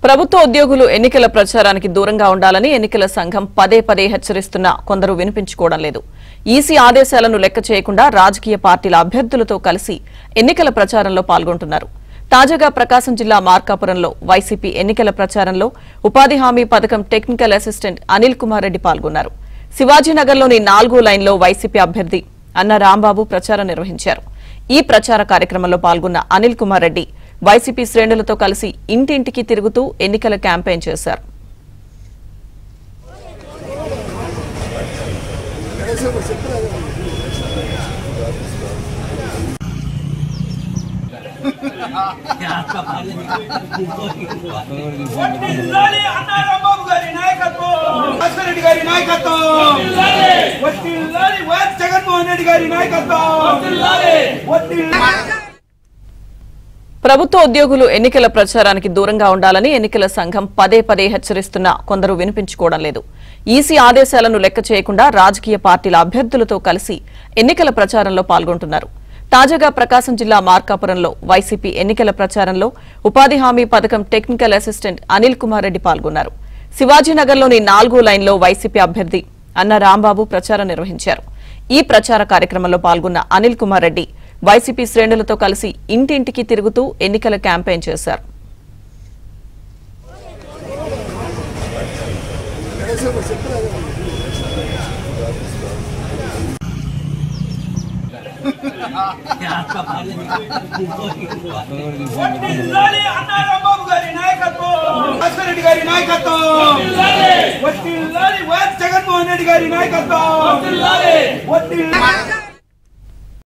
ప్రభుత్వ ఉద్యోగులు ఎన్నికల ప్రచారానికి దూరంగా ఉండాలని ఎన్నికల సంఘం పదే పదే హెచ్చరిస్తున్నా కొందరు వినిపించుకోవడం లేదు. ఈసీ ఆదేశాలను లెక్క చేయకుండా రాజకీయ పార్టీల అభ్యర్థులతో కలిసి ఎన్నికల ప్రచారంలో పాల్గొంటున్నారు. తాజాగా ప్రకాశం జిల్లా మార్కాపురంలో వైసీపీ ఎన్నికల ప్రచారంలో ఉపాధి హామీ పథకం టెక్నికల్ అసిస్టెంట్ అనిల్ కుమార్ రెడ్డి పాల్గొన్నారు. శివాజీనగర్లోని 4వ లైన్లో వైసీపీ అభ్యర్థి అన్న రాంబాబు ప్రచారం నిర్వహించారు. ఈ ప్రచార కార్యక్రమంలో పాల్గొన్న అనిల్ కుమార్ రెడ్డి వైసీపీ శ్రేణులతో కలిసి ఇంటింటికి తిరుగుతూ ఎన్నికల క్యాంపెయిన్ చేశారు. ప్రభుత్వ ఉద్యోగులు ఎన్నికల ప్రచారానికి దూరంగా ఉండాలని ఎన్నికల సంఘం పదే పదే హెచ్చరిస్తున్నా కొందరు వినిపించుకోవడం లేదు. ఈసీ ఆదేశాలను లెక్క చేయకుండా రాజకీయ పార్టీల అభ్యర్థులతో కలిసి ఎన్నికల ప్రచారంలో పాల్గొంటున్నారు. తాజాగా ప్రకాశం జిల్లా మార్కాపురంలో వైసీపీ ఎన్నికల ప్రచారంలో ఉపాధి హామీ పథకం టెక్నికల్ అసిస్టెంట్ అనిల్ కుమార్ రెడ్డి పాల్గొన్నారు. శివాజీనగర్లోని 4వ లైన్లో వైసీపీ అభ్యర్థి అన్న రాంబాబు ప్రచారం నిర్వహించారు. ఈ ప్రచార కార్యక్రమంలో పాల్గొన్న అనిల్ కుమార్ రెడ్డి వైసీపీ శ్రేణులతో కలిసి ఇంటింటికి తిరుగుతూ ఎన్నికల క్యాంపెయిన్ చేశారు. జగన్మోహన్ రెడ్డి గారి నాయకత్వం